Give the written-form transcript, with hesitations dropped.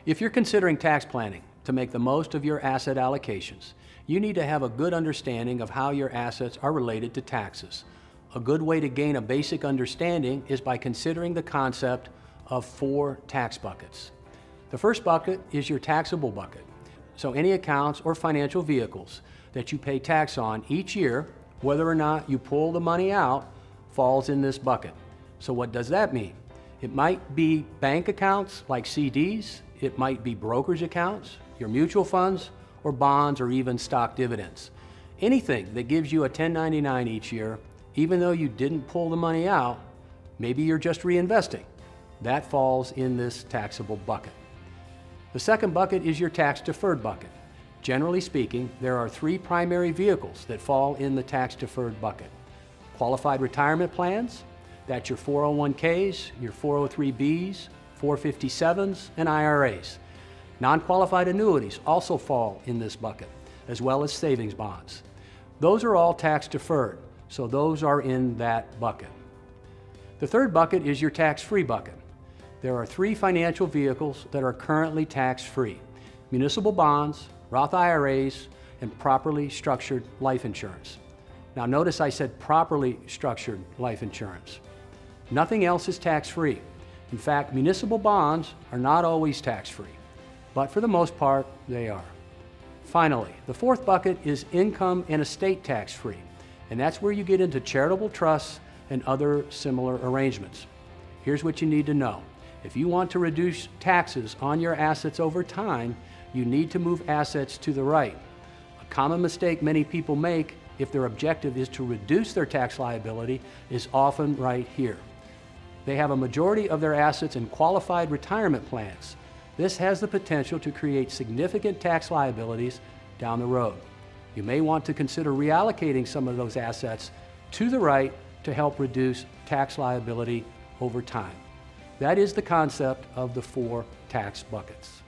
If you're considering tax planning to make the most of your asset allocations, you need to have a good understanding of how your assets are related to taxes. A good way to gain a basic understanding is by considering the concept of 4 tax buckets. The first bucket is your taxable bucket. So any accounts or financial vehicles that you pay tax on each year, whether or not you pull the money out, falls in this bucket. So what does that mean? It might be bank accounts like CDs, it might be brokerage accounts, your mutual funds, or bonds, or even stock dividends. Anything that gives you a 1099 each year, even though you didn't pull the money out, maybe you're just reinvesting, that falls in this taxable bucket. The second bucket is your tax-deferred bucket. Generally speaking, there are 3 primary vehicles that fall in the tax-deferred bucket. Qualified retirement plans, that's your 401ks, your 403bs, 457s, and IRAs. Non-qualified annuities also fall in this bucket, as well as savings bonds. Those are all tax-deferred, so those are in that bucket. The third bucket is your tax-free bucket. There are 3 financial vehicles that are currently tax-free: municipal bonds, Roth IRAs, and properly structured life insurance. Now notice I said properly structured life insurance. Nothing else is tax-free. In fact, municipal bonds are not always tax-free, but for the most part, they are. Finally, the fourth bucket is income and estate tax-free, and that's where you get into charitable trusts and other similar arrangements. Here's what you need to know. If you want to reduce taxes on your assets over time, you need to move assets to the right. A common mistake many people make if their objective is to reduce their tax liability is often right here. They have a majority of their assets in qualified retirement plans. This has the potential to create significant tax liabilities down the road. You may want to consider reallocating some of those assets to the right to help reduce tax liability over time. That is the concept of the 4 tax buckets.